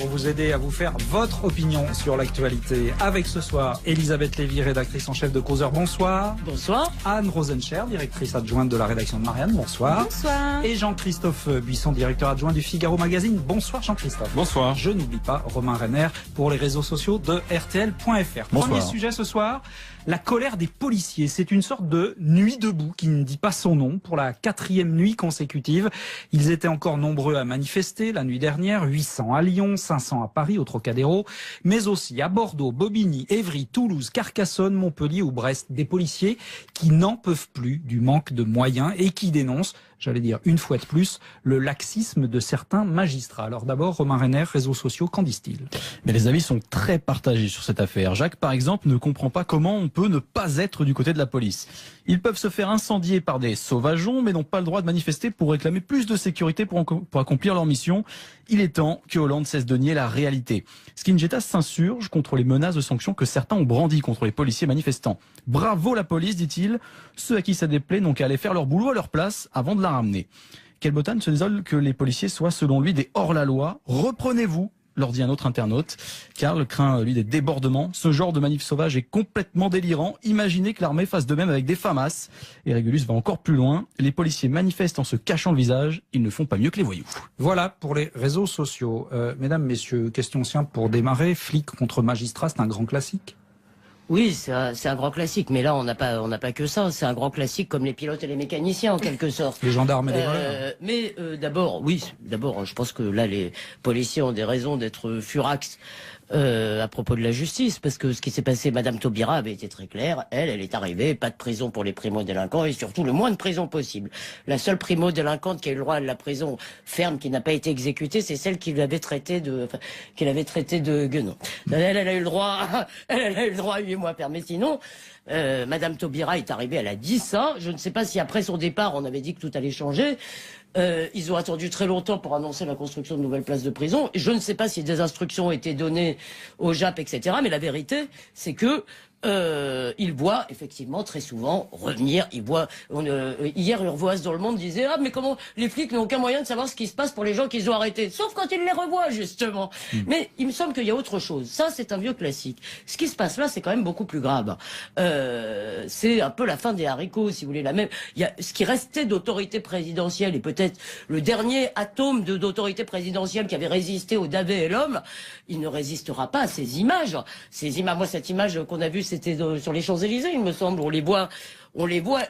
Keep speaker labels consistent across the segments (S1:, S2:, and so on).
S1: Pour vous aider à vous faire votre opinion sur l'actualité. Avec ce soir, Elisabeth Lévy, rédactrice en chef de Causeur, bonsoir.
S2: Bonsoir.
S1: Anne Rosencher, directrice adjointe de la rédaction de Marianne, bonsoir.
S3: Bonsoir.
S1: Et Jean-Christophe Buisson, directeur adjoint du Figaro Magazine. Bonsoir Jean-Christophe.
S4: Bonsoir.
S1: Je n'oublie pas Romain Renner pour les réseaux sociaux de RTL.fr. Premier sujet ce soir, la colère des policiers. C'est une sorte de nuit debout qui ne dit pas son nom pour la 4e nuit consécutive. Ils étaient encore nombreux à manifester la nuit dernière, 800 à Lyon, 500 à Paris, au Trocadéro, mais aussi à Bordeaux, Bobigny, Évry, Toulouse, Carcassonne, Montpellier ou Brest. Des policiers qui n'en peuvent plus du manque de moyens et qui dénoncent, j'allais dire une fois de plus, le laxisme de certains magistrats. Alors d'abord, Romain Renner, réseaux sociaux, qu'en disent-ils?
S4: Mais les avis sont très partagés sur cette affaire. Jacques, par exemple, ne comprend pas comment on peut ne pas être du côté de la police. Ils peuvent se faire incendier par des sauvageons, mais n'ont pas le droit de manifester pour réclamer plus de sécurité pour accomplir leur mission. Il est temps que Hollande cesse de nier la réalité. Skinjeta s'insurge contre les menaces de sanctions que certains ont brandies contre les policiers manifestants. Bravo la police, dit-il. Ceux à qui ça déplaît n'ont qu'à aller faire leur boulot à leur place avant de la ramener. Kelbotan se désole que les policiers soient, selon lui, des hors-la-loi. Reprenez-vous, leur dit un autre internaute. Karl craint, lui, des débordements. Ce genre de manif sauvage est complètement délirant. Imaginez que l'armée fasse de même avec des FAMAS. Et Régulus va encore plus loin. Les policiers manifestent en se cachant le visage. Ils ne font pas mieux que les voyous.
S1: Voilà pour les réseaux sociaux. Mesdames, messieurs, question simple pour démarrer. Flic contre magistrat, c'est un grand classique?
S2: Oui, c'est un grand classique, mais là on n'a pas que ça. C'est un grand classique comme les pilotes et les mécaniciens en quelque sorte.
S1: Les gendarmes et les voleurs.
S2: Mais d'abord, je pense que là les policiers ont des raisons d'être furax à propos de la justice, parce que ce qui s'est passé, Madame Taubira avait été très claire. Elle est arrivée, pas de prison pour les primo-délinquants et surtout le moins de prison possible. La seule primo-délinquante qui a eu le droit à la prison ferme qui n'a pas été exécutée, c'est celle qui l'avait traité de guenon. Elle a eu le droit à 8 mois fermés. Sinon, Madame Taubira est arrivée, elle a dit ça. Je ne sais pas si après son départ, on avait dit que tout allait changer. Ils ont attendu très longtemps pour annoncer la construction de nouvelles places de prison. Je ne sais pas si des instructions ont été données au JAP, etc. Mais la vérité, c'est que il voit effectivement très souvent revenir. Hier, Urvoas dans Le Monde disait mais comment les flics n'ont aucun moyen de savoir ce qui se passe pour les gens qu'ils ont arrêtés, sauf quand ils les revoient justement. Mais il me semble qu'il y a autre chose. Ça, c'est un vieux classique. Ce qui se passe là, c'est quand même beaucoup plus grave. C'est un peu la fin des haricots, si vous voulez. Il y a ce qui restait d'autorité présidentielle et peut-être le dernier atome d'autorité présidentielle qui avait résisté au Davé et l'homme. Il ne résistera pas à ces images. Moi, cette image qu'on a vue, c'était sur les Champs-Élysées, il me semble. On les voit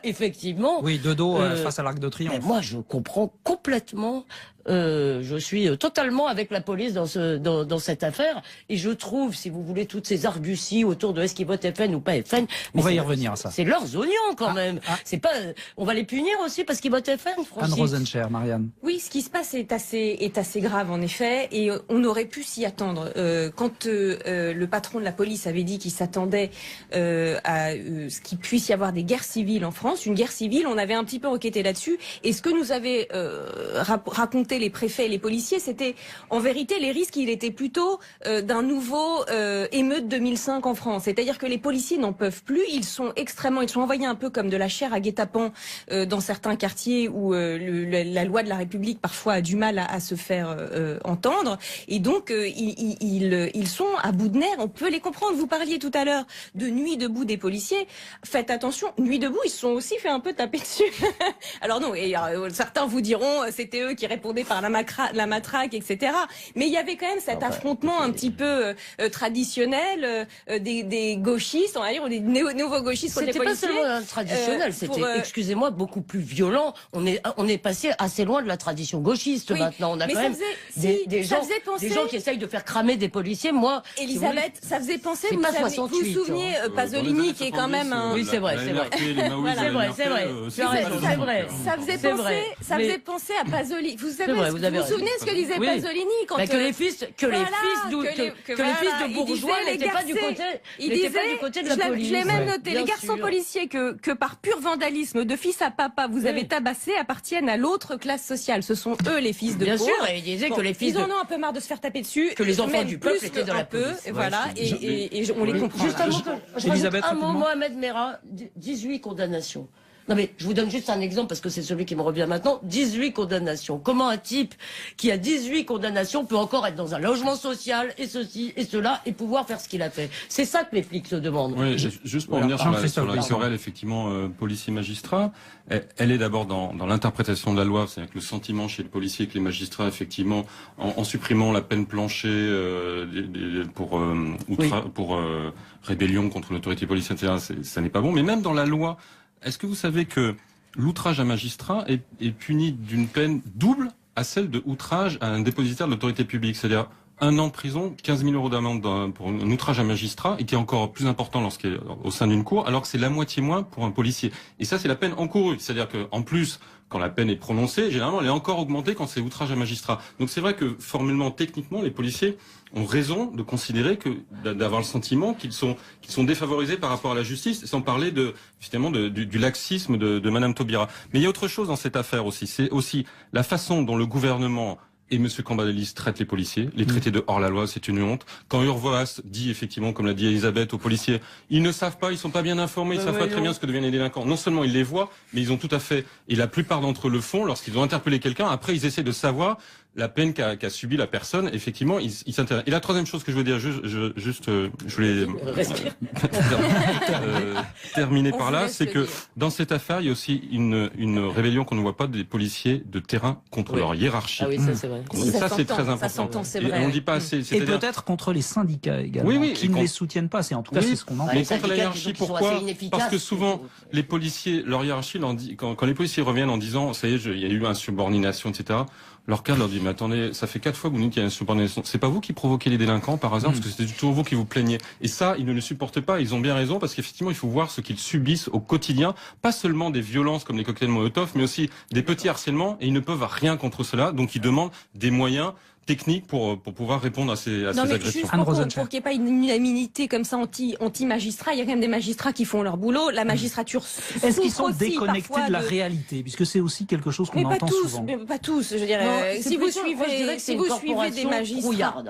S2: effectivement.
S1: Oui, de dos face à l'Arc de Triomphe.
S2: Mais moi, je comprends complètement. Je suis totalement avec la police dans cette affaire. Et je trouve, si vous voulez, toutes ces arguties autour de est-ce qu'ils votent FN ou pas FN.
S1: On va y revenir à ça.
S2: C'est leurs oignons quand même. C'est pas. On va les punir aussi parce qu'ils votent FN, Francis.
S1: Anne Rosencher, Marianne.
S3: Oui, ce qui se passe est assez grave en effet, et on aurait pu s'y attendre. Quand le patron de la police avait dit qu'il s'attendait à ce qu'il puisse y avoir des guerres civiles en France, une guerre civile, on avait un petit peu enquêté là-dessus. Et ce que nous avaient raconté les préfets et les policiers, c'était en vérité les risques. Il était plutôt d'un nouveau émeute 2005 en France. C'est-à-dire que les policiers n'en peuvent plus. Ils sont envoyés un peu comme de la chair à guet-apens dans certains quartiers où la loi de la République parfois a du mal à se faire entendre. Et donc ils sont à bout de nerfs. On peut les comprendre. Vous parliez tout à l'heure de nuit debout des policiers. Faites attention, nuit debout, ils se sont aussi fait un peu taper dessus. Alors non, et certains vous diront c'était eux qui répondaient par la matraque, etc. Mais il y avait quand même cet affrontement un petit peu traditionnel des gauchistes, on va dire, ou des nouveaux gauchistes contre les policiers.
S2: C'était pas seulement traditionnel, c'était, excusez-moi, beaucoup plus violent. On est passé assez loin de la tradition gauchiste maintenant. On a quand même des gens qui essayent de faire cramer des policiers. Moi,
S3: Elisabeth, ça faisait penser, vous vous souvenez, Pasolini qui est quand même un...
S2: Oui, c'est vrai. Ça faisait penser à Pasolini. Vous vous souvenez ce que disait Pasolini quand que les fils de bourgeois n'étaient pas du côté de la police.
S3: Je l'ai même noté. Les garçons policiers que par pur vandalisme de fils à papa vous avez tabassé appartiennent à l'autre classe sociale. Ce sont eux les fils de pauvres.
S2: Bien sûr, et il disait que les fils
S3: ils en ont un peu marre de se faire taper dessus.
S2: Que les enfants du peuple étaient dans la police.
S3: Voilà, et on les comprend.
S2: Juste un mot, Mohamed Merah, 18 condamnations. Non mais je vous donne juste un exemple parce que c'est celui qui me revient maintenant. 18 condamnations. Comment un type qui a 18 condamnations peut encore être dans un logement social et ceci et cela et pouvoir faire ce qu'il a fait? C'est ça que les flics se demandent.
S5: Oui, juste pour revenir sur la querelle effectivement policier-magistrat, elle est d'abord dans l'interprétation de la loi, c'est-à-dire que le sentiment chez le policier que les magistrats effectivement en supprimant la peine planchée pour rébellion contre l'autorité policière, etc., ça n'est pas bon. Mais même dans la loi, est-ce que vous savez que l'outrage à magistrat est puni d'une peine double à celle de outrage à un dépositaire de l'autorité publique, c'est-à-dire 1 an de prison, 15 000 € d'amende pour un outrage à magistrat, et qui est encore plus important lorsqu'il est au sein d'une cour, alors que c'est la moitié moins pour un policier. Et ça, c'est la peine encourue. C'est-à-dire qu'en plus, quand la peine est prononcée, généralement, elle est encore augmentée quand c'est outrage à magistrat. Donc c'est vrai que formellement, techniquement, les policiers ont raison de considérer d'avoir le sentiment qu'ils sont défavorisés par rapport à la justice, sans parler finalement du laxisme de Madame Taubira. Mais il y a autre chose dans cette affaire aussi. C'est aussi la façon dont le gouvernement et M. Cambadélis traite les policiers. Les traités de hors-la-loi, c'est une honte. Quand Urvoas dit effectivement, comme l'a dit Elisabeth, aux policiers, ils ne savent pas, ils sont pas bien informés, ils savent pas très bien ce que deviennent les délinquants. Non seulement ils les voient, mais ils ont tout à fait, et la plupart d'entre eux le font, lorsqu'ils ont interpellé quelqu'un, après ils essaient de savoir la peine qu'a subi la personne. Effectivement, ils s'intéressent. Et la troisième chose que je veux dire, je voulais terminer par là, c'est que dans cette affaire, il y a aussi une rébellion qu'on ne voit pas des policiers de terrain contre leur hiérarchie.
S2: Ah oui, ça c'est vrai.
S5: Et ça, c'est très important.
S3: Et
S5: on ne dit pas assez.
S1: Et peut-être contre les syndicats également, qui ne les soutiennent pas. En tout cas, c'est ce qu'on entend.
S5: Mais contre la hiérarchie, pourquoi? Parce que souvent, les policiers, leur hiérarchie, quand les policiers reviennent en disant, ça y est, il y a eu insubordination, etc., leur cadre leur dit, mais attendez, ça fait 4 fois que vous dites qu'il y a une insubordination. C'est pas vous qui provoquez les délinquants par hasard, parce que c'était toujours vous qui vous plaignez. Et ça, ils ne le supportent pas. Ils ont bien raison, parce qu'effectivement, il faut voir ce qu'ils subissent au quotidien. Pas seulement des violences comme les cocktails Molotov, mais aussi des petits harcèlements, et ils ne peuvent rien contre cela. Donc, ils demandent des moyens techniques pour pouvoir répondre à ces agressions.
S3: Pour qu'il n'y ait pas une unanimité comme ça anti-magistrat, il y a quand même des magistrats qui font leur boulot. La magistrature
S1: est-ce qu'ils sont déconnectés de la réalité, puisque c'est aussi quelque chose qu'on entend souvent.
S3: Mais pas tous, je dirais. Si vous suivez des magistrats.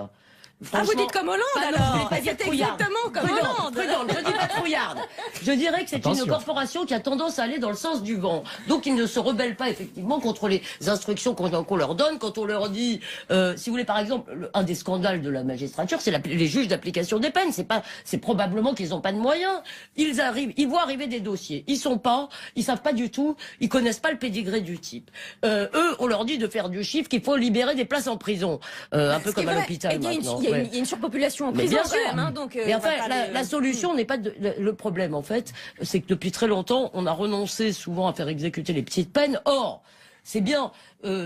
S3: Ah, vous dites comme Hollande alors? C'est exactement comme Hollande.
S2: Prudente, je dis pas trouillarde. Je dirais que c'est une corporation qui a tendance à aller dans le sens du vent. Donc ils ne se rebellent pas effectivement contre les instructions qu'on leur donne. Quand on leur dit, si vous voulez par exemple, un des scandales de la magistrature, c'est les juges d'application des peines. C'est probablement qu'ils n'ont pas de moyens. Ils voient arriver des dossiers. Ils savent pas du tout, ils connaissent pas le pédigré du type. Eux, on leur dit de faire du chiffre, qu'il faut libérer des places en prison. Un peu comme à l'hôpital maintenant.
S3: Il y a une surpopulation en prison quand même. Donc,
S2: mais enfin, la solution n'est pas le problème en fait, c'est que depuis très longtemps, on a renoncé souvent à faire exécuter les petites peines. Or, c'est bien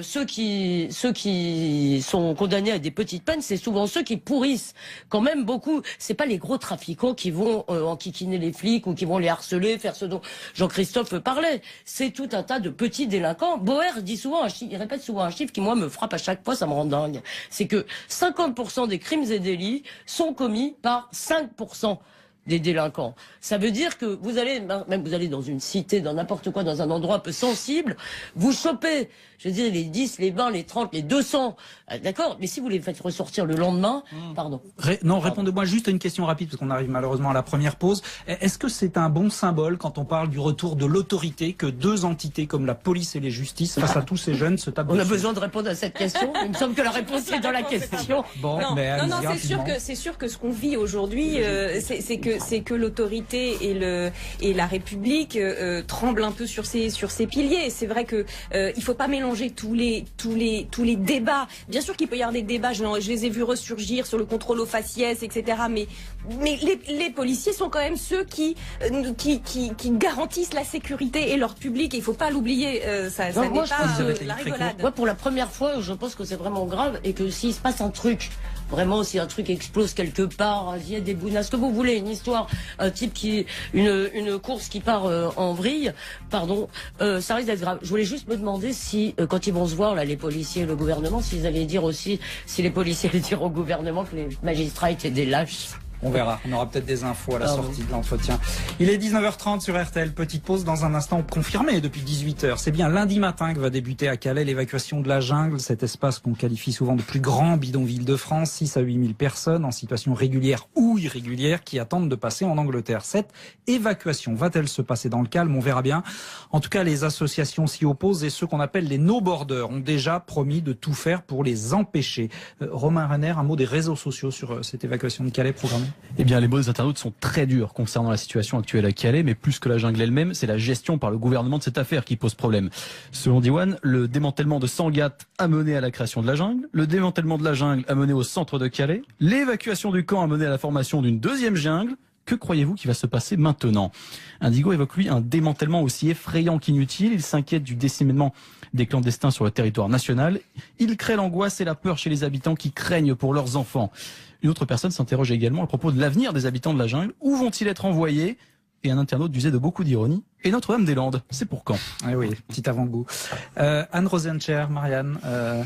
S2: ceux qui sont condamnés à des petites peines, c'est souvent ceux qui pourrissent quand même beaucoup. C'est pas les gros trafiquants qui vont enquiquiner les flics ou qui vont les harceler, faire ce dont Jean-Christophe parlait. C'est tout un tas de petits délinquants. Boer dit souvent il répète souvent un chiffre qui moi me frappe à chaque fois, ça me rend dingue. C'est que 50% des crimes et délits sont commis par 5% des délinquants. Ça veut dire que vous allez dans une cité, dans n'importe quoi, dans un endroit un peu sensible, vous chopez, je veux dire, les 10, les 20, les 30, les 200, d'accord, mais si vous les faites ressortir le lendemain, pardon.
S1: Répondez-moi juste à une question rapide, parce qu'on arrive malheureusement à la première pause. Est-ce que c'est un bon symbole, quand on parle du retour de l'autorité, que deux entités comme la police et les justices, face à tous ces jeunes, se tapent dessus?
S2: On a besoin de répondre à cette question. Il me semble que la réponse est dans la question.
S1: Bon,
S3: non, c'est sûr que ce qu'on vit aujourd'hui, c'est que l'autorité et la République tremblent un peu sur ses piliers. C'est vrai que il faut pas mélanger tous les débats. Bien sûr qu'il peut y avoir des débats. Je les ai vus ressurgir sur le contrôle aux faciès, etc. Mais les policiers sont quand même ceux qui garantissent la sécurité et leur public. Et il faut pas l'oublier. Ça n'est pas la rigolade.
S2: Moi, pour la première fois, je pense que c'est vraiment grave et que s'il se passe un truc. Vraiment, si un truc explose quelque part, il y a des bounasses, ce que vous voulez, une histoire, un type une course qui part en vrille, pardon, ça risque d'être grave. Je voulais juste me demander si, quand ils vont se voir, là, les policiers et le gouvernement, s'ils allaient dire aussi, si les policiers allaient dire au gouvernement que les magistrats étaient des lâches.
S1: On verra, on aura peut-être des infos à la sortie de l'entretien. Il est 19h30 sur RTL, petite pause dans un instant confirmé depuis 18h. C'est bien lundi matin que va débuter à Calais l'évacuation de la jungle, cet espace qu'on qualifie souvent de plus grand bidonville de France, 6 à 8 000 personnes en situation régulière ou irrégulière qui attendent de passer en Angleterre. Cette évacuation va-t-elle se passer dans le calme? On verra bien. En tout cas, les associations s'y opposent et ceux qu'on appelle les no-borders ont déjà promis de tout faire pour les empêcher. Romain Renner, un mot des réseaux sociaux sur cette évacuation de Calais programmée?
S4: Eh bien, les mots des internautes sont très durs concernant la situation actuelle à Calais, mais plus que la jungle elle-même, c'est la gestion par le gouvernement de cette affaire qui pose problème. Selon Diwan, le démantèlement de Sangatte a mené à la création de la jungle, le démantèlement de la jungle a mené au centre de Calais, l'évacuation du camp a mené à la formation d'une deuxième jungle. Que croyez-vous qui va se passer maintenant? Indigo évoque lui un démantèlement aussi effrayant qu'inutile. Il s'inquiète du décimènement des clandestins sur le territoire national. Il crée l'angoisse et la peur chez les habitants qui craignent pour leurs enfants. Une autre personne s'interroge également à propos de l'avenir des habitants de la jungle. Où vont-ils être envoyés? Et un internaute usait de beaucoup d'ironie. Et Notre-Dame-des-Landes, c'est pour quand?
S1: Ah oui, petit avant-goût. Anne Rosencher, Marianne,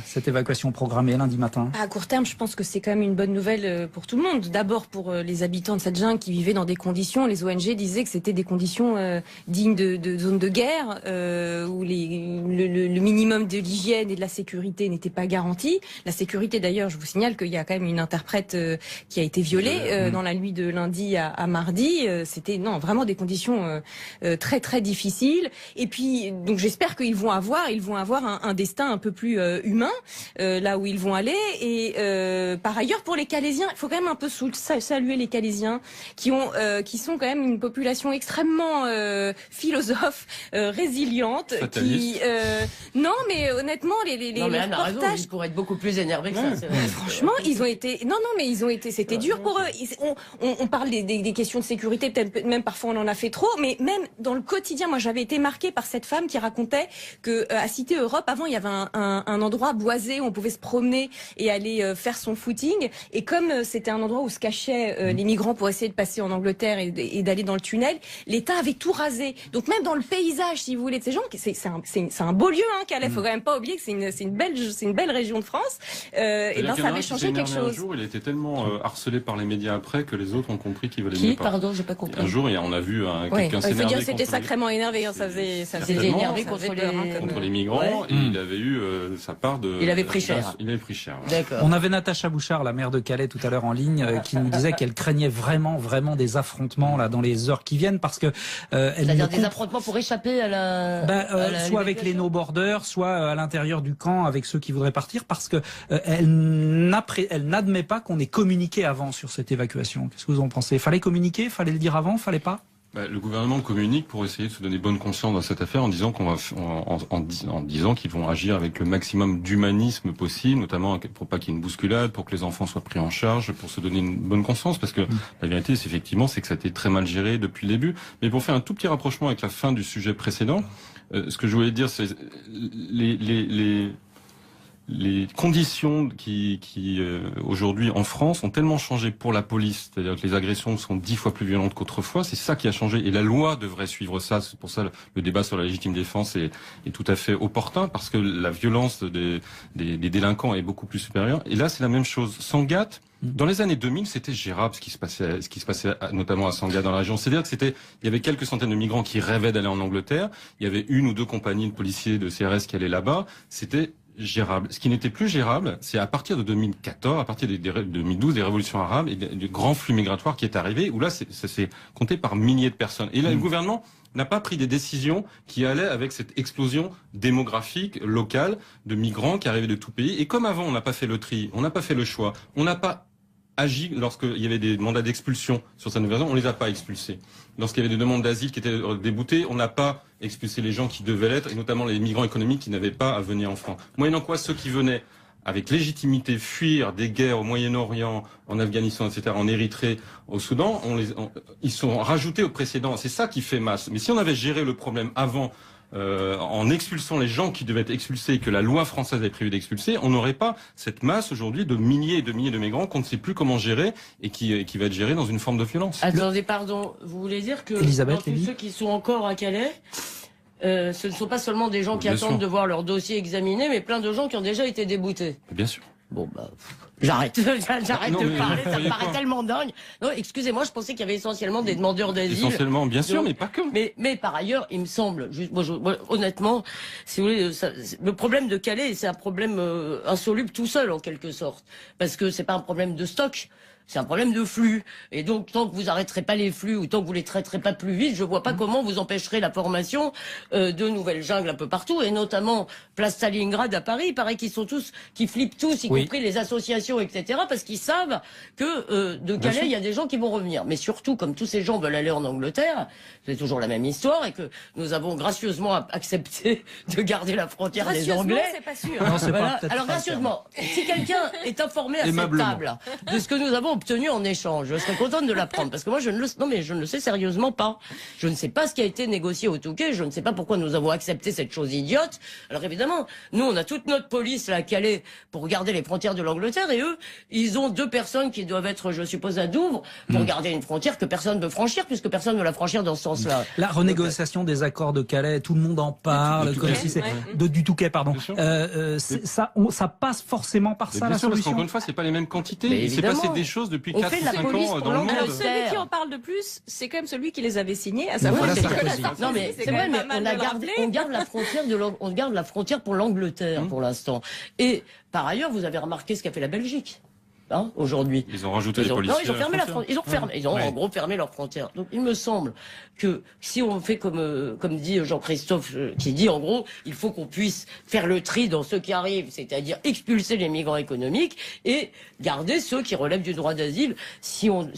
S1: cette évacuation programmée lundi matin.
S3: À court terme, je pense que c'est quand même une bonne nouvelle pour tout le monde. D'abord pour les habitants de cette jungle qui vivaient dans des conditions, les ONG disaient que c'était des conditions dignes de zones de guerre, où le minimum de l'hygiène et de la sécurité n'était pas garanti. La sécurité d'ailleurs, je vous signale qu'il y a quand même une interprète qui a été violée dans la nuit de lundi à mardi. C'était vraiment des conditions très très difficile. Et puis, donc j'espère qu'ils vont avoir un destin un peu plus humain là où ils vont aller. Et par ailleurs, pour les Calaisiens, il faut quand même un peu saluer les Calaisiens qui sont quand même une population extrêmement philosophe, résiliente.
S5: Fataliste.
S3: Non, mais honnêtement, les
S2: Anne a raison,
S3: reportages.
S2: ils pourraient être beaucoup plus énervés que ça.
S3: Franchement, ils ont été. Non, mais ils ont été. C'était dur pour eux. On parle des questions de sécurité, peut-être même parfois on en a fait trop, mais même dans le quotidien, moi j'avais été marquée par cette femme qui racontait que à Cité Europe, avant il y avait un endroit boisé où on pouvait se promener et aller faire son footing. Et comme c'était un endroit où se cachaient les migrants pour essayer de passer en Angleterre et d'aller dans le tunnel, l'État avait tout rasé. Donc même dans le paysage, si vous voulez, de ces gens, c'est un beau lieu, Calais. Faut quand même pas oublier que c'est une belle région de France. Et ben ça avait changé quelque chose.
S5: Un jour, il était tellement harcelé par les médias après que les autres ont compris qu'il valait
S2: Qui?
S5: mieux pas.
S2: Pardon, j'ai pas compris.
S5: Un jour, on a vu quelqu'un s'énerver.
S3: Il faut dire que c'était
S5: contre
S3: sacrément énervé. Ça faisait
S2: énervé
S5: contre les migrants et il avait eu sa part de.
S2: Il avait pris cher.
S5: Il avait pris cher. Ouais.
S2: D'accord.
S1: On avait Natacha Bouchard, la maire de Calais, tout à l'heure en ligne, qui nous disait qu'elle craignait vraiment des affrontements là dans les heures qui viennent parce que
S2: c'est-à-dire des affrontements pour échapper à la
S1: soit avec les no-borders, soit à l'intérieur du camp avec ceux qui voudraient partir, parce que elle n'admet pas qu'on ait communiqué avant sur cette évacuation. Qu'est-ce que vous en pensez? Fallait communiquer? Fallait le dire avant? Fallait pas?
S5: Le gouvernement communique pour essayer de se donner bonne conscience dans cette affaire en disant en disant qu'ils vont agir avec le maximum d'humanisme possible, notamment pour pas qu'il y ait une bousculade, pour que les enfants soient pris en charge, pour se donner une bonne conscience, parce que la vérité, c'est effectivement, c'est que ça a été très mal géré depuis le début. Mais pour faire un tout petit rapprochement avec la fin du sujet précédent, ce que je voulais dire, c'est les conditions qui aujourd'hui en France ont tellement changé pour la police, c'est-à-dire que les agressions sont 10 fois plus violentes qu'autrefois, c'est ça qui a changé et la loi devrait suivre ça. C'est pour ça le débat sur la légitime défense est tout à fait opportun, parce que la violence des délinquants est beaucoup plus supérieure. Et là, c'est la même chose. Sangatte, dans les années 2000, c'était gérable ce qui se passait notamment à Sangatte dans la région. C'est-à-dire que il y avait quelques centaines de migrants qui rêvaient d'aller en Angleterre. Il y avait une ou deux compagnies de policiers de CRS qui allaient là-bas. C'était gérable. Ce qui n'était plus gérable, c'est à partir de 2014, à partir de 2012, des révolutions arabes et du grand flux migratoire qui est arrivé, où là, ça s'est compté par milliers de personnes. Et là, le gouvernement n'a pas pris des décisions qui allaient avec cette explosion démographique locale de migrants qui arrivaient de tout pays. Et comme avant, on n'a pas fait le tri, on n'a pas fait le choix, on n'a pas agi lorsqu'il y avait des mandats d'expulsion sur cette nouvelle raison, on les a pas expulsés. Lorsqu'il y avait des demandes d'asile qui étaient déboutées, on n'a pas expulsé les gens qui devaient l'être, et notamment les migrants économiques qui n'avaient pas à venir en France. Moyennant quoi, ceux qui venaient avec légitimité fuir des guerres au Moyen-Orient, en Afghanistan, etc., en Érythrée, au Soudan, ils sont rajoutés aux précédents. C'est ça qui fait masse. Mais si on avait géré le problème avant, en expulsant les gens qui devaient être expulsés et que la loi française avait prévu d'expulser, on n'aurait pas cette masse aujourd'hui de milliers et de milliers de migrants qu'on ne sait plus comment gérer et qui va être géré dans une forme de violence.
S2: Attendez, pardon, vous voulez dire que
S1: Elisabeth,
S2: tous ceux qui sont encore à Calais, ce ne sont pas seulement des gens qui attendent de voir leur dossier examiné, mais plein de gens qui ont déjà été déboutés.
S5: Bien sûr.
S2: Bon, J'arrête de parler, ça me
S5: quoi
S2: paraît tellement dingue. Non, excusez-moi, je pensais qu'il y avait essentiellement des demandeurs d'asile.
S5: Essentiellement, bien sûr, mais pas que.
S2: Mais par ailleurs, il me semble, moi, honnêtement, si vous voulez, le problème de Calais, c'est un problème insoluble tout seul en quelque sorte, parce que c'est pas un problème de stock. C'est un problème de flux. Et donc, tant que vous arrêterez pas les flux ou tant que vous les traiterez pas plus vite, je vois pas comment vous empêcherez la formation de nouvelles jungles un peu partout, et notamment place Stalingrad à Paris. Il paraît qu'ils flippent tous, y compris les associations, etc., parce qu'ils savent que de Calais, il y a des gens qui vont revenir. Mais surtout, comme tous ces gens veulent aller en Angleterre, c'est toujours la même histoire, et que nous avons gracieusement accepté de garder la frontière des Anglais.
S3: C'est pas sûr.
S1: Non, c'est pas,
S2: Alors gracieusement, si quelqu'un est informé à cette table de ce que nous avons obtenu en échange, je serais contente de l'apprendre, parce que moi je ne le sais sérieusement pas. Je ne sais pas ce qui a été négocié au Touquet, je ne sais pas pourquoi nous avons accepté cette chose idiote. Alors évidemment, nous on a toute notre police là à Calais pour garder les frontières de l'Angleterre, et eux, ils ont 2 personnes qui doivent être, je suppose, à Douvres pour garder une frontière que personne ne veut franchir, puisque personne ne veut la franchir dans ce sens-là.
S1: La renégociation des accords de Calais, tout le monde en parle, comme si c'est du Touquet, pardon. Ça passe forcément par ça,
S5: bien
S1: la
S5: sûr, parce
S1: solution.
S5: qu'encore une fois, c'est pas les mêmes quantités.
S2: Mais
S5: Il s'est passé des choses depuis 4 ou 5 ans dans le monde.
S3: Celui qui en parle de plus, c'est quand même celui qui les avait signés, à savoir
S1: Voilà,
S3: Nicolas
S1: Sarkozy.
S3: Sarkozy.
S2: Non mais c'est vrai, mais on garde la frontière pour l'Angleterre pour l'instant. Et par ailleurs, vous avez remarqué ce qu'a fait la Belgique. Aujourd'hui.
S5: Ils ont rajouté des policiers.
S2: Non, ils ont fermé la frontière. Ils ont en gros fermé leurs frontières. Donc il me semble que si on fait comme dit Jean-Christophe, qui dit en gros, il faut qu'on puisse faire le tri dans ceux qui arrivent, c'est-à-dire expulser les migrants économiques et garder ceux qui relèvent du droit d'asile. Si on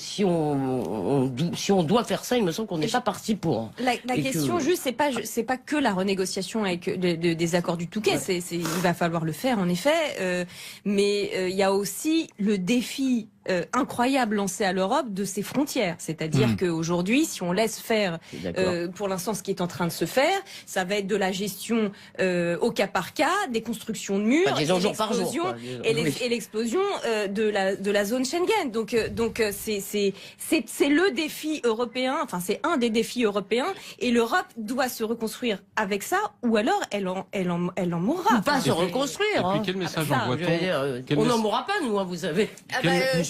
S2: doit faire ça, il me semble qu'on n'est pas parti pour.
S3: La question juste, c'est pas que la renégociation avec des accords du Touquet. Il va falloir le faire en effet, mais il y a aussi le défi incroyable lancé à l'Europe de ses frontières. C'est-à-dire qu'aujourd'hui, si on laisse faire pour l'instant ce qui est en train de se faire, ça va être de la gestion au cas par cas, des constructions de murs, et l'explosion de la zone Schengen. Donc c'est le défi européen, enfin c'est un des défis européens, et l'Europe doit se reconstruire avec ça, ou alors elle en mourra.
S2: Ou pas se reconstruire.
S5: Et puis quel message envoie-t-on?
S2: On n'en mourra pas, nous, vous savez.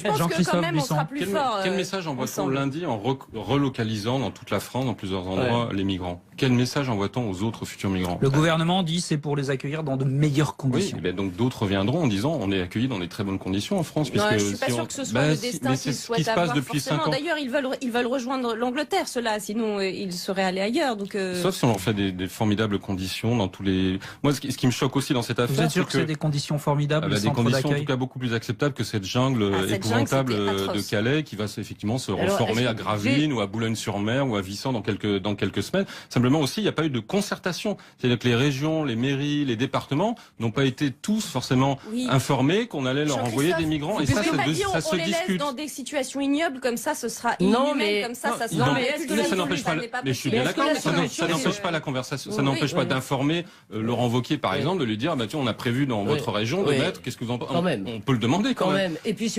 S3: Je pense que quand même on sera plus fort.
S5: Quel message envoie-t-on lundi en relocalisant dans toute la France, dans plusieurs endroits, les migrants? Quel message envoie-t-on aux autres futurs migrants?
S1: Le gouvernement dit c'est pour les accueillir dans de meilleures conditions.
S5: Oui, donc d'autres viendront en disant on est accueillis dans des très bonnes conditions en France.
S3: Non, je suis pas sûr que ce soit le destin qu'ils souhaitent avoir forcément. D'ailleurs, ils veulent rejoindre l'Angleterre, ceux-là, sinon ils seraient allés ailleurs. Donc,
S5: sauf si on leur fait des formidables conditions dans tous les. Moi, ce qui me choque aussi dans cette affaire,
S1: vous êtes sûr que c'est des conditions formidables,
S5: des conditions en tout cas beaucoup plus acceptables que cette jungle épouvantable de Calais qui va effectivement se reformer à Gravelines ou à Boulogne-sur-Mer ou à Vissant dans quelques semaines. Simplement aussi, il n'y a pas eu de concertation. C'est-à-dire que les régions, les mairies, les départements n'ont pas été tous forcément informés qu'on allait leur envoyer des migrants. Et ça se
S3: discute. Laisse dans des situations ignobles comme ça, ce sera inhumain, comme ça sera.
S5: Non, mais est-ce que ça n'empêche pas? Mais je suis bien d'accord. Ça n'empêche pas la conversation. Ça n'empêche pas d'informer Laurent Wauquiez, par exemple, de lui dire, bah tiens, on a prévu dans votre région de mettre. Qu'est-ce que vous en pensez? On peut le demander quand même.
S2: Et puis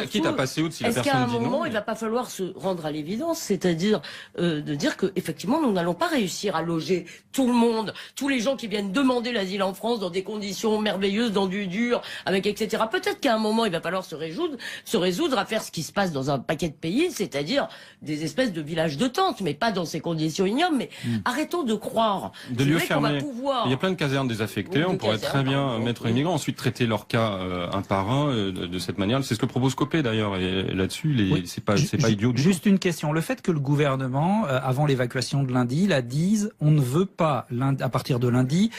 S5: quitte à passer outre si la
S2: est-ce
S5: personne
S2: qu'à un
S5: dit non.
S2: moment, il va pas falloir se rendre à l'évidence, c'est-à-dire de dire que effectivement, nous n'allons pas réussir à loger tout le monde, tous les gens qui viennent demander l'asile en France dans des conditions merveilleuses, dans du dur, avec etc. Peut-être qu'à un moment, il va falloir se résoudre à faire ce qui se passe dans un paquet de pays, c'est-à-dire des espèces de villages de tentes, mais pas dans ces conditions ignobles. Mais arrêtons de croire.
S5: De lieux fermés. Il y a plein de casernes désaffectées. On pourrait très bien mettre les migrants, ensuite traiter leur cas un par un de cette manière. C'est ce que propose Copé d'ailleurs. Et là-dessus, c'est pas idiot.
S1: Juste une question. Le fait que le gouvernement, avant l'évacuation de lundi, la dise, on ne veut pas, à partir de lundi,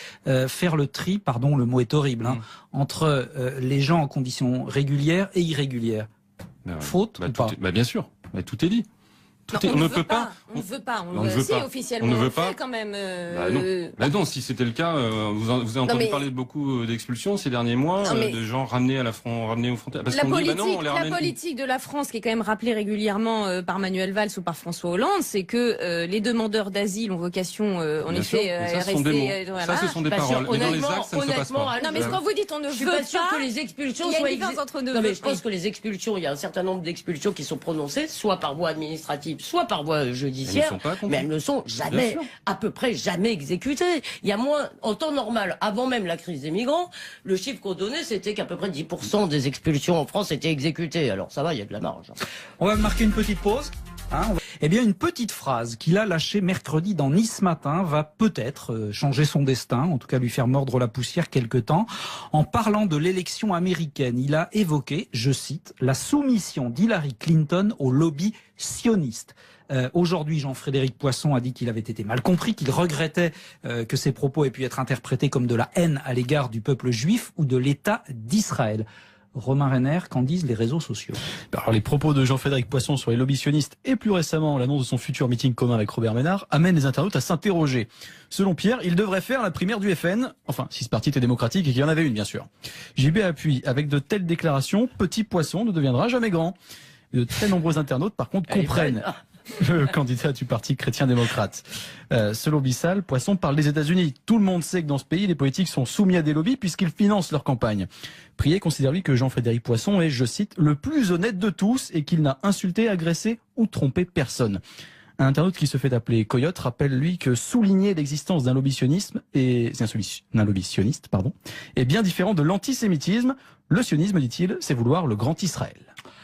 S1: faire le tri, pardon, le mot est horrible, entre les gens en conditions régulières et irrégulières. Faute ou pas?
S5: Bien sûr. Tout est dit.
S3: On ne veut pas. Officiellement, on le fait quand même.
S5: Non, si c'était le cas, vous avez entendu parler beaucoup d'expulsions ces derniers mois, de gens ramenés aux frontières. Parce
S3: la politique de la France, qui est quand même rappelée régulièrement par Manuel Valls ou par François Hollande, c'est que les demandeurs d'asile ont vocation, en effet, à rester.
S5: Ça, ce sont des paroles. Et dans les actes, ça ne se passe pas.
S3: Non, mais quand vous dites on ne veut pas,
S2: que les expulsions
S3: soient entre
S2: non, mais je pense que les expulsions, il y a un certain nombre d'expulsions qui sont prononcées, soit par voie administrative, soit par voie judiciaire, mais elles ne sont jamais, à peu près jamais exécutées. Il y a moins, en temps normal, avant même la crise des migrants, le chiffre qu'on donnait, c'était qu'à peu près 10% des expulsions en France étaient exécutées. Alors ça va, il y a de la marge.
S1: On va marquer une petite pause. Eh bien, une petite phrase qu'il a lâchée mercredi dans Nice Matin va peut-être changer son destin, en tout cas lui faire mordre la poussière quelque temps. En parlant de l'élection américaine, il a évoqué, je cite, la soumission d'Hillary Clinton au lobby sioniste. Aujourd'hui, Jean-Frédéric Poisson a dit qu'il avait été mal compris, qu'il regrettait que ses propos aient pu être interprétés comme de la haine à l'égard du peuple juif ou de l'État d'Israël. Romain Renner, qu'en disent les réseaux sociaux?
S4: Alors, les propos de Jean-Frédéric Poisson sur les lobbies sionistes et plus récemment l'annonce de son futur meeting commun avec Robert Ménard amènent les internautes à s'interroger. Selon Pierre, il devrait faire la primaire du FN, enfin si ce parti était démocratique et qu'il y en avait une bien sûr. JB appuie, avec de telles déclarations, petit Poisson ne deviendra jamais grand. De très nombreux internautes par contre comprennent le candidat du parti chrétien-démocrate. Selon Bissal, Poisson parle des États-Unis. Tout le monde sait que dans ce pays, les politiques sont soumis à des lobbies puisqu'ils financent leur campagne. Prier considère lui que Jean-Frédéric Poisson est, je cite, le plus honnête de tous et qu'il n'a insulté, agressé ou trompé personne. Un internaute qui se fait appeler Coyote rappelle lui que souligner l'existence d'un lobby sioniste est bien différent de l'antisémitisme. Le sionisme, dit-il, c'est vouloir le grand Israël.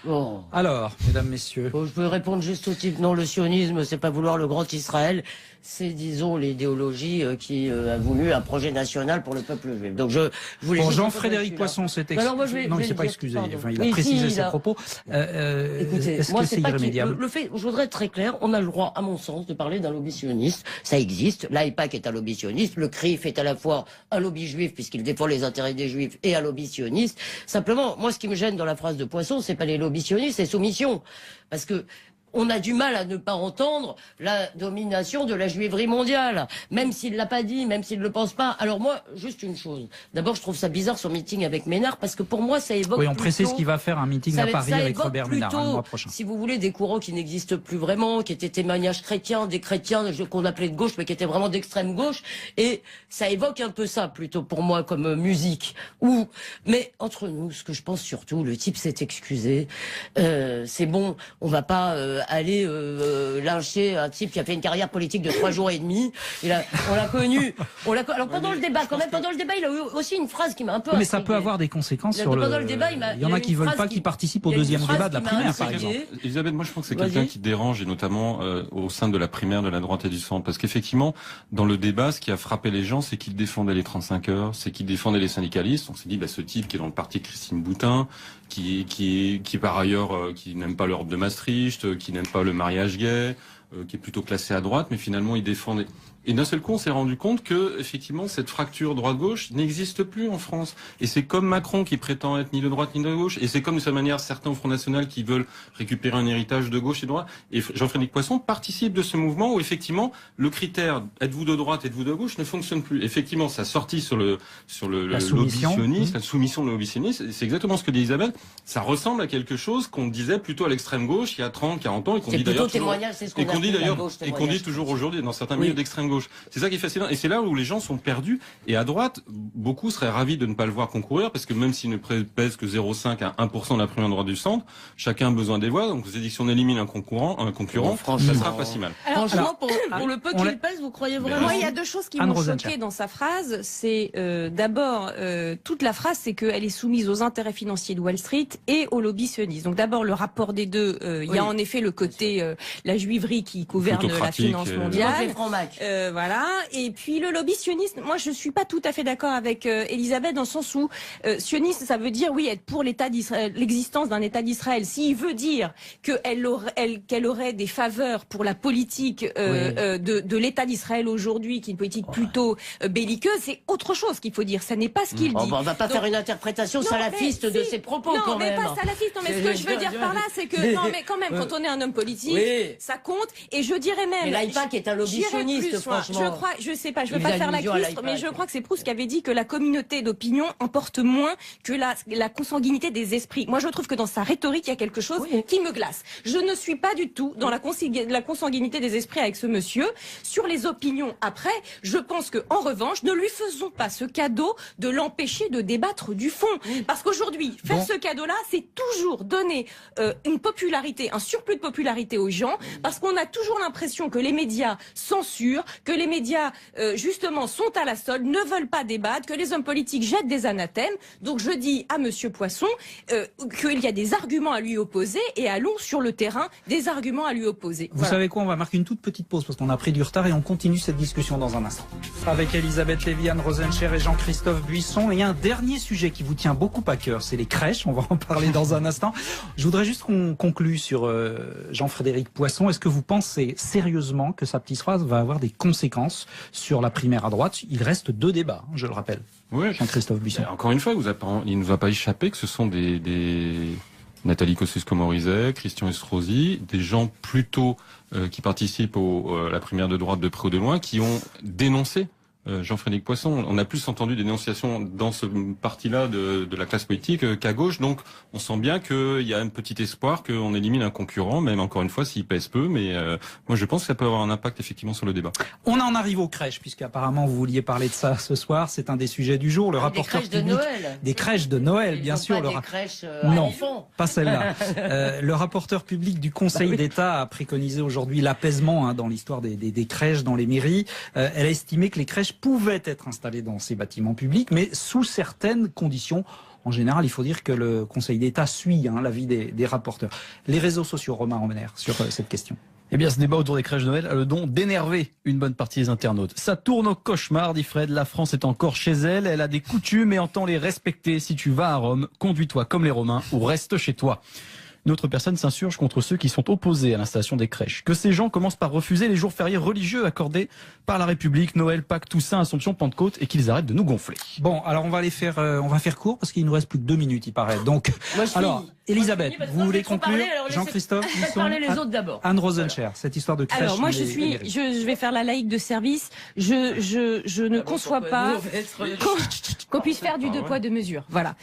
S2: Oh.
S1: Alors, mesdames, messieurs.
S2: Je peux répondre juste au type. Non, le sionisme, c'est pas vouloir le grand Israël. C'est, disons, l'idéologie qui a voulu un projet national pour le peuple juif. Donc, je voulais.
S1: Bon, Jean-Frédéric Poisson s'est excusé. Non, il s'est pas excusé. Enfin, il a précisé ses propos.
S2: Écoutez,
S1: est-ce que c'est irrémédiable?
S2: je voudrais être très clair. On a le droit, à mon sens, de parler d'un lobby sioniste. Ça existe. L'AIPAC est un lobby sioniste. Le CRIF est à la fois un lobby juif puisqu'il défend les intérêts des juifs et un lobby sioniste. Simplement, moi, ce qui me gêne dans la phrase de Poisson, c'est pas les lobbies sionistes, c'est soumission. Parce que on a du mal à ne pas entendre la domination de la juiverie mondiale, même s'il l'a pas dit, même s'il le pense pas. Alors moi, juste une chose. D'abord, je trouve ça bizarre son meeting avec Ménard, parce que pour moi, ça évoque.
S1: Oui, on précise qu'il va faire un meeting à Paris avec Robert Ménard le mois prochain.
S2: Si vous voulez, des courants qui n'existent plus vraiment, qui étaient témoignages chrétiens, des chrétiens qu'on appelait de gauche, mais qui étaient vraiment d'extrême gauche, et ça évoque un peu ça plutôt pour moi comme musique. Mais entre nous, ce que je pense surtout, le type s'est excusé. C'est bon, on va pas aller lyncher un type qui a fait une carrière politique de 3 jours et demi. On l'a connu. Alors pendant le débat, pendant le débat, il a eu aussi une phrase qui m'a un peu.
S1: Mais ça peut avoir des conséquences sur
S2: pendant le débat.
S1: Il y en a qui veulent pas qu'il participe au deuxième débat de la primaire, par exemple.
S5: Elisabeth, moi je pense que c'est quelqu'un qui dérange, et notamment au sein de la primaire de la droite et du centre, parce qu'effectivement, dans le débat, ce qui a frappé les gens, c'est qu'il défendait les 35 heures, c'est qu'il défendait les syndicalistes. On s'est dit, ce type qui est dans le parti Christine Boutin, qui par ailleurs qui n'aime pas l'Europe de Maastricht, qui n'aime pas le mariage gay, qui est plutôt classé à droite, mais finalement il défendait. Et d'un seul coup, on s'est rendu compte que, effectivement, cette fracture droite-gauche n'existe plus en France. Et c'est comme Macron qui prétend être ni de droite ni de gauche. Et c'est comme de cette manière certains au Front National qui veulent récupérer un héritage de gauche et de droite. Et Jean-Frédéric Poisson participe de ce mouvement où, effectivement, le critère êtes-vous de droite, êtes-vous de gauche ne fonctionne plus. Effectivement, sa sortie sur le lobby sioniste, la soumission de lobby sioniste, c'est exactement ce que dit Isabelle. Ça ressemble à quelque chose qu'on disait plutôt à l'extrême gauche il y a 30, 40 ans et qu'on dit d'ailleurs toujours aujourd'hui dans certains milieux d'extrême gauche. C'est ça qui est fascinant. Et c'est là où les gens sont perdus. Et à droite, beaucoup seraient ravis de ne pas le voir concourir, parce que même s'il ne pèse que 0,5 à 1% de la première droite du centre, chacun a besoin des voix. Donc, vous avez dit que si on élimine un concurrent, ça sera pas si mal.
S2: Alors, franchement, pour le peu qu'il pèse, vous croyez vraiment?
S3: Moi, il y a deux choses qui m'ont choqué dans sa phrase. C'est d'abord, toute la phrase, c'est qu'elle est soumise aux intérêts financiers de Wall Street et au lobby sioniste. Donc d'abord, le rapport des deux, il y a en effet le côté la juiverie qui gouverne la finance mondiale. Voilà. Et puis le lobby sioniste, moi je suis pas tout à fait d'accord avec Elisabeth dans le sens où sioniste, ça veut dire être pour l'État d'Israël, l'existence d'un État d'Israël. S'il veut dire qu'elle aurait des faveurs pour la politique de l'État d'Israël aujourd'hui, qui est une politique plutôt belliqueuse, c'est autre chose qu'il faut dire. Ça n'est pas ce qu'il dit.
S2: On va pas faire une interprétation salafiste de ses propos quand même.
S3: Non, mais pas salafiste. Non, mais ce que je veux dire par là, c'est que quand même, quand on est un homme politique, ça compte. Et je dirais même...
S2: Mais l'AIPAC est un lobby sioniste, franchement.
S3: Je sais pas, je veux pas faire la clustre, mais je crois que c'est Proust qui avait dit que la communauté d'opinion importe moins que la consanguinité des esprits. Moi, je trouve que dans sa rhétorique, il y a quelque chose qui me glace. Je ne suis pas du tout dans la consanguinité des esprits avec ce monsieur. Sur les opinions, après, je pense que, en revanche, ne lui faisons pas ce cadeau de l'empêcher de débattre du fond. Parce qu'aujourd'hui, faire ce cadeau-là, c'est toujours donner une popularité, un surplus de popularité aux gens, parce qu'on a toujours l'impression que les médias censurent, que les médias, justement, sont à la solde, ne veulent pas débattre, que les hommes politiques jettent des anathèmes. Donc je dis à Monsieur Poisson qu'il y a des arguments à lui opposer, et allons sur le terrain des arguments à lui opposer.
S1: Vous savez quoi, on va marquer une toute petite pause parce qu'on a pris du retard et on continue cette discussion dans un instant. Avec Elisabeth Lévy, Anne Rosencher et Jean-Christophe Buisson. Et un dernier sujet qui vous tient beaucoup à cœur, c'est les crèches. On va en parler dans un instant. Je voudrais juste qu'on conclue sur Jean-Frédéric Poisson. Est-ce que vous pensez sérieusement que sa petite phrase va avoir des conséquences sur la primaire à droite? Il reste 2 débats, je le rappelle.
S5: Oui,
S1: Jean-Christophe Buisson.
S5: Encore une fois, il ne va pas échapper que ce sont des Nathalie Kosciusko-Morizet, Christian Estrosi, des gens plutôt qui participent à la primaire de droite de près ou de loin, qui ont dénoncé Jean-Frédéric Poisson. On a plus entendu des dénonciations dans ce parti-là de la classe politique qu'à gauche, donc on sent bien qu'il y a un petit espoir qu'on élimine un concurrent, même encore une fois s'il pèse peu, mais moi je pense que ça peut avoir un impact effectivement sur le débat.
S1: On en arrive aux crèches, puisqu'apparemment vous vouliez parler de ça ce soir, c'est un des sujets du jour. Le rapporteur public...
S2: Des crèches de Noël.
S1: Des crèches de Noël, bien sûr.
S2: Pas des crèches
S1: non, pas celle-là. Le rapporteur public du Conseil d'État a préconisé aujourd'hui l'apaisement dans l'histoire des crèches dans les mairies. Elle a estimé que les crèches pouvaient être installées dans ces bâtiments publics, mais sous certaines conditions. En général, il faut dire que le Conseil d'État suit l'avis des rapporteurs. Les réseaux sociaux, Romain Romener, sur cette question.
S4: Eh bien, ce débat autour des crèches de Noël a le don d'énerver une bonne partie des internautes. Ça tourne au cauchemar, dit Fred. La France est encore chez elle. Elle a des coutumes et entend les respecter. Si tu vas à Rome, conduis-toi comme les Romains ou reste chez toi. Une autre personne s'insurge contre ceux qui sont opposés à l'installation des crèches. Que ces gens commencent par refuser les jours fériés religieux accordés par la République, Noël, Pâques, Toussaint, Assomption, Pentecôte, et qu'ils arrêtent de nous gonfler.
S1: Bon, alors on va faire court parce qu'il nous reste plus que 2 minutes, il paraît. Donc, alors, Elisabeth, vous voulez conclure? Jean-Christophe,
S2: parler les autres d'abord.
S1: Anne Rosencher, cette histoire de crèche.
S3: Alors moi, je vais faire la laïque de service. Je ne conçois pas qu'on puisse faire du 2 poids 2 mesures. Voilà.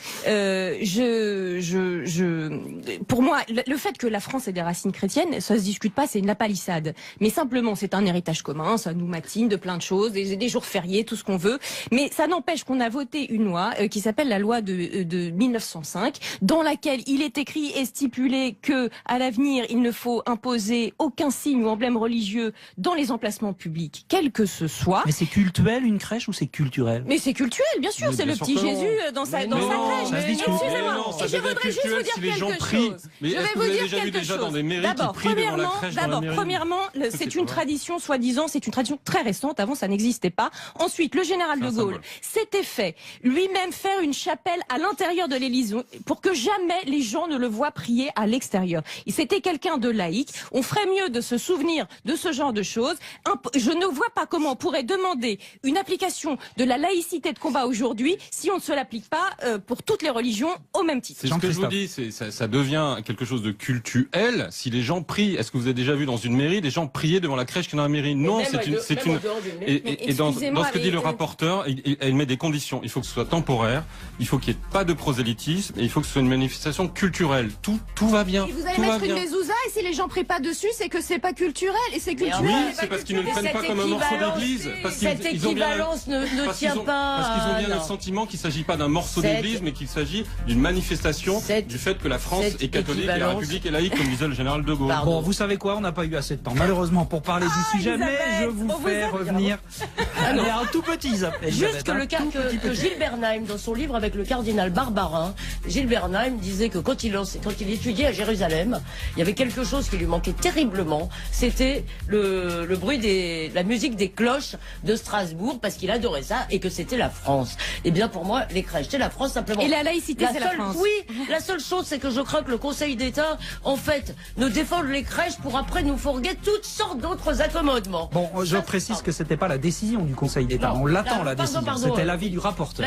S3: Pour moi, le fait que la France ait des racines chrétiennes, ça se discute pas, c'est une lapalissade. Mais simplement, c'est un héritage commun, ça nous matine de plein de choses, des jours fériés, tout ce qu'on veut. Mais ça n'empêche qu'on a voté une loi qui s'appelle la loi de 1905, dans laquelle il est écrit et stipulé que, à l'avenir, il ne faut imposer aucun signe ou emblème religieux dans les emplacements publics, quel que ce soit.
S1: Mais c'est cultuel une crèche ou c'est culturel?
S3: Mais c'est cultuel, bien sûr, c'est le petit Jésus dans sa crèche. Excusez-moi, et je voudrais juste vous dire quelque chose.
S5: Mais
S3: je vais vous dire quelque chose.
S5: Dans des mairies qui prient devant la crèche dans la mairie.
S3: Premièrement, c'est une tradition, soi-disant, c'est une tradition très récente. Avant, ça n'existait pas. Ensuite, le général de Gaulle s'était fait lui-même faire une chapelle à l'intérieur de l'Élysée pour que jamais les gens ne le voient prier à l'extérieur. C'était quelqu'un de laïque. On ferait mieux de se souvenir de ce genre de choses. Je ne vois pas comment on pourrait demander une application de la laïcité de combat aujourd'hui si on ne se l'applique pas pour toutes les religions au même titre.
S5: C'est ce que je vous dis, ça devient quelque chose de cultuel si les gens prient. Est-ce que vous avez déjà vu dans une mairie des gens prier devant la crèche qui est dans la mairie? Non, c'est une. Et dans ce que dit le rapporteur, elle met des conditions. Il faut que ce soit temporaire, il faut qu'il n'y ait pas de prosélytisme, et il faut que ce soit une manifestation culturelle. Tout va bien.
S3: Et vous allez mettre une mezouza et si les gens prient pas dessus, c'est que c'est pas culturel et c'est culturel.
S5: Oui, c'est parce qu'ils ne le prennent pas comme un morceau d'église.
S2: Cette équivalence ne tient pas.
S5: Parce qu'ils ont bien le sentiment qu'il ne s'agit pas d'un morceau d'église, mais qu'il s'agit d'une manifestation du fait que la France est catholique et la République est laïque, comme disait le général de Gaulle.
S1: Bon, vous savez quoi, on n'a pas eu assez de temps, malheureusement, pour parler du sujet, mais je vous fais revenir. Allez, un tout petit Elisabeth.
S2: Juste que le cas que Gilles Bernheim, dans son livre avec le cardinal Barbarin, Gilles Bernheim disait que quand il étudiait à Jérusalem, il y avait quelque chose qui lui manquait terriblement, c'était le bruit la musique des cloches de Strasbourg, parce qu'il adorait ça et que c'était la France. Et bien pour moi, les crèches, c'est la France simplement.
S3: Et la laïcité, c'est la France.
S2: Oui, la seule chose, c'est que je crains que le Conseil d'État, en fait, ne défende les crèches pour après nous fourguer toutes sortes d'autres accommodements.
S1: Bon, je précise que c'était pas la décision du Conseil d'État. On l'attend, la décision. C'était l'avis du rapporteur.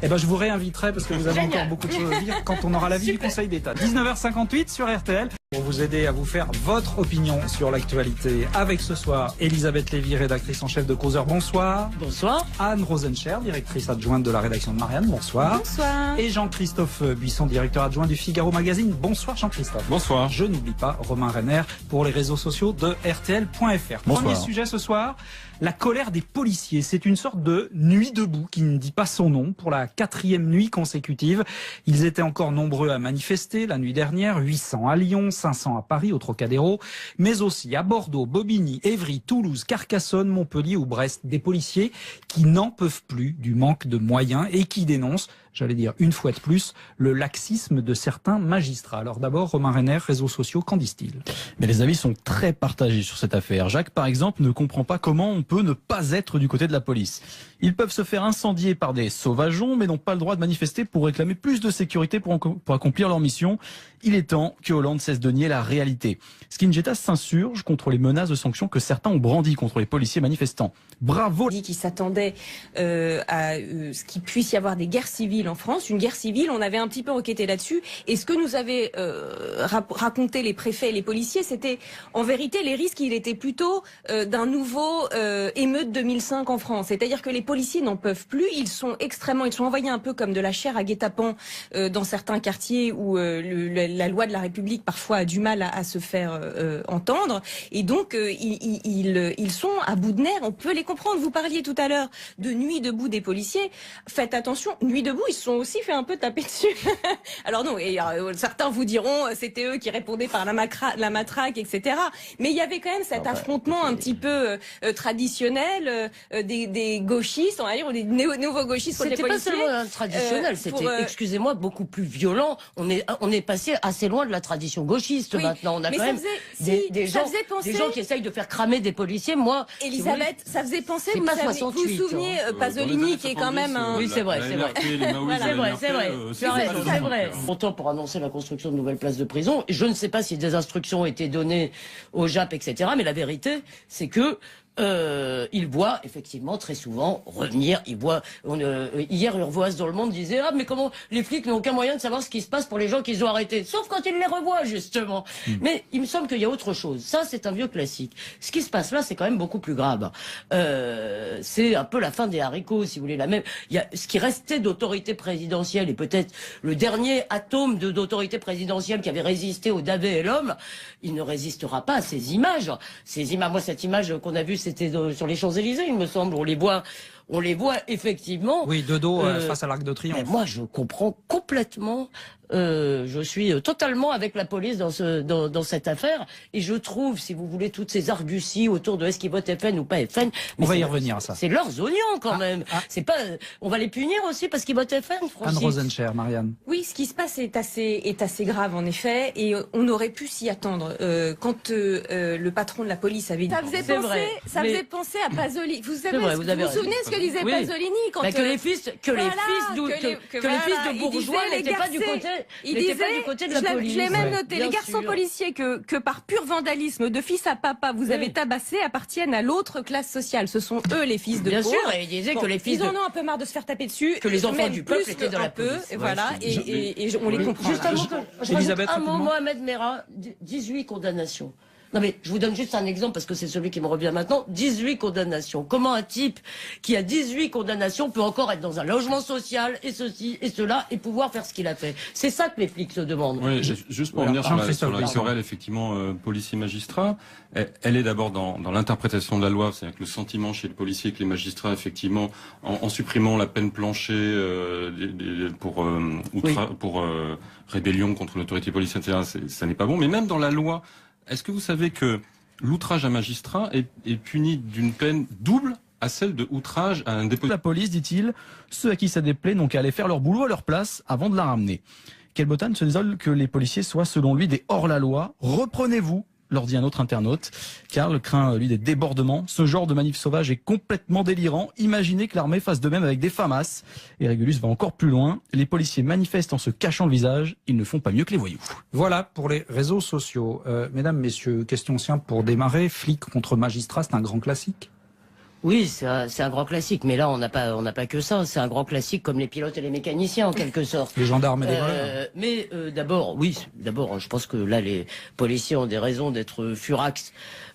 S1: Eh ben, je vous réinviterai parce que vous avez encore beaucoup de choses à dire quand on aura l'avis du Conseil d'État. 19h58 sur RTL. Pour vous aider à vous faire votre opinion sur l'actualité, avec ce soir Elisabeth Lévy, rédactrice en chef de Causeur, bonsoir.
S2: Bonsoir.
S1: Anne Rosencher, directrice adjointe de la rédaction de Marianne, bonsoir.
S3: Bonsoir.
S1: Et Jean-Christophe Buisson, directeur adjoint du Figaro Magazine, bonsoir Jean-Christophe.
S5: Bonsoir.
S1: Je n'oublie pas Romain Renner pour les réseaux sociaux de RTL.fr. Premier sujet ce soir, la colère des policiers. C'est une sorte de nuit debout qui ne dit pas son nom pour la 4e nuit consécutive. Ils étaient encore nombreux à manifester la nuit dernière, 800 à Lyon, 500 à Paris, au Trocadéro, mais aussi à Bordeaux, Bobigny, Évry, Toulouse, Carcassonne, Montpellier ou Brest. Des policiers qui n'en peuvent plus du manque de moyens et qui dénoncent, j'allais dire une fois de plus, le laxisme de certains magistrats. Alors d'abord, Romain Renner, réseaux sociaux, qu'en disent-ils?
S4: Mais les avis sont très partagés sur cette affaire. Jacques, par exemple, ne comprend pas comment on peut ne pas être du côté de la police. Ils peuvent se faire incendier par des sauvageons, mais n'ont pas le droit de manifester pour réclamer plus de sécurité pour accomplir leur mission. Il est temps que Hollande cesse de nier la réalité. Skinjeta s'insurge contre les menaces de sanctions que certains ont brandies contre les policiers manifestants. Bravo!
S3: Dit qu'il s'attendait à ce qu'il puisse y avoir des guerres civiles en France. Une guerre civile, on avait un petit peu enquêté là-dessus. Et ce que nous avaient raconté les préfets et les policiers, c'était en vérité les risques, il était plutôt d'un nouveau émeute 2005 en France. C'est-à-dire que les policiers n'en peuvent plus. Ils sont envoyés un peu comme de la chair à guet-apens dans certains quartiers où la loi de la République parfois a du mal à se faire entendre. Et donc ils sont à bout de nerfs. On peut les comprendre. Vous parliez tout à l'heure de nuit debout des policiers. Faites attention, nuit debout, ils se sont aussi fait un peu taper dessus. Alors non, et certains vous diront c'était eux qui répondaient par la matraque, etc. Mais il y avait quand même cet affrontement un petit peu traditionnel des gauchistes, on va dire, ou des nouveaux gauchistes contre les policiers.
S2: C'était pas seulement traditionnel, c'était, excusez-moi, beaucoup plus violent. On est passé assez loin de la tradition gauchiste maintenant. On a quand même des gens qui essayent de faire cramer des policiers. Moi,
S3: Elisabeth, ça faisait penser, vous vous souvenez, Pasolini qui est quand même un...
S2: Oui, c'est vrai, c'est vrai. Pourtant, pour annoncer la construction de nouvelles places de prison, je ne sais pas si des instructions ont été données au JAP, etc. Mais la vérité, c'est que il voit effectivement très souvent revenir. Hier, Urvoas dans Le Monde disait « Ah, mais comment les flics n'ont aucun moyen de savoir ce qui se passe pour les gens qu'ils ont arrêtés ?» Sauf quand ils les revoient, justement. Mais il me semble qu'il y a autre chose. Ça, c'est un vieux classique. Ce qui se passe là, c'est quand même beaucoup plus grave. C'est un peu la fin des haricots, si vous voulez. Il y a ce qui restait d'autorité présidentielle et peut-être le dernier atome d'autorité présidentielle qui avait résisté au Davé et l'homme, il ne résistera pas à ces images. Moi, cette image qu'on a vue, c'était sur les Champs-Élysées, il me semble. On les voit effectivement.
S1: Oui, de dos face à l'Arc de Triomphe.
S2: Moi, je comprends complètement. Je suis totalement avec la police dans cette affaire, et je trouve, si vous voulez, toutes ces arguties autour de est-ce qu'ils votent FN ou pas FN.
S1: On va y revenir à ça.
S2: C'est leurs oignons quand même. C'est pas. On va les punir aussi parce qu'ils votent FN. Francis.
S1: Anne Rosencher, Marianne.
S3: Oui, ce qui se passe est assez grave en effet, et on aurait pu s'y attendre. Quand le patron de la police avait dit, ça faisait penser à Pasolini. Vous vous souvenez ce que disait Pasolini quand
S2: que les fils de bourgeois n'étaient pas du côté. Il disait, du côté de la police.
S3: Je l'ai même noté. Les garçons policiers que par pur vandalisme de fils à papa vous avez tabassé appartiennent à l'autre classe sociale. Ce sont eux les fils de pauvres.
S2: Bien sûr, et il disait que les fils
S3: ils en ont un peu marre de se faire taper dessus.
S2: Que les enfants du peuple étaient dans la police.
S3: Voilà, et on les comprend.
S2: Juste un mot, Mohamed Merah, 18 condamnations. Non mais je vous donne juste un exemple parce que c'est celui qui me revient maintenant. 18 condamnations. Comment un type qui a 18 condamnations peut encore être dans un logement social et ceci et cela et pouvoir faire ce qu'il a fait? C'est ça que les flics se demandent.
S5: Oui, juste pour revenir sur la querelle effectivement policier-magistrat, elle est d'abord dans l'interprétation de la loi, c'est-à-dire que le sentiment chez le policier et que les magistrats effectivement en supprimant la peine planchée pour rébellion contre l'autorité policière, etc., ça n'est pas bon. Mais même dans la loi, est-ce que vous savez que l'outrage à magistrat est puni d'une peine double à celle de outrage à un dépositaire?
S4: La police, dit-il, ceux à qui ça déplaît n'ont qu'à aller faire leur boulot à leur place avant de la ramener. Kelbotan se désole que les policiers soient, selon lui, des hors-la-loi. Reprenez-vous, leur dit un autre internaute. Karl craint, lui, des débordements. Ce genre de manif sauvage est complètement délirant. Imaginez que l'armée fasse de même avec des FAMAS. Et Régulus va encore plus loin. Les policiers manifestent en se cachant le visage. Ils ne font pas mieux que les voyous.
S1: Voilà pour les réseaux sociaux. Mesdames, messieurs, question simple pour démarrer. Flic contre magistrat, c'est un grand classique?
S2: Oui, c'est un grand classique, mais là on n'a pas que ça. C'est un grand classique comme les pilotes et les mécaniciens en quelque sorte.
S1: Les gendarmes et les voleurs.
S2: Mais d'abord, je pense que là les policiers ont des raisons d'être furax.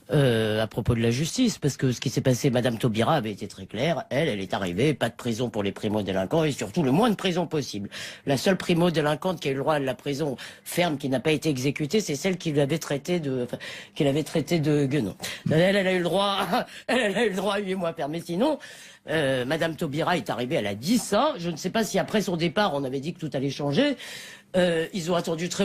S2: À propos de la justice, parce que ce qui s'est passé, Madame Taubira avait été très claire. Elle est arrivée, pas de prison pour les primo-délinquants et surtout le moins de prison possible. La seule primo-délinquante qui a eu le droit à la prison ferme, qui n'a pas été exécutée, c'est celle qui l'avait traité de guenon. Elle a eu le droit à 8 mois fermés. Sinon, Madame Taubira est arrivée, elle a dit ça. Je ne sais pas si après son départ, on avait dit que tout allait changer. Ils ont attendu très longtemps.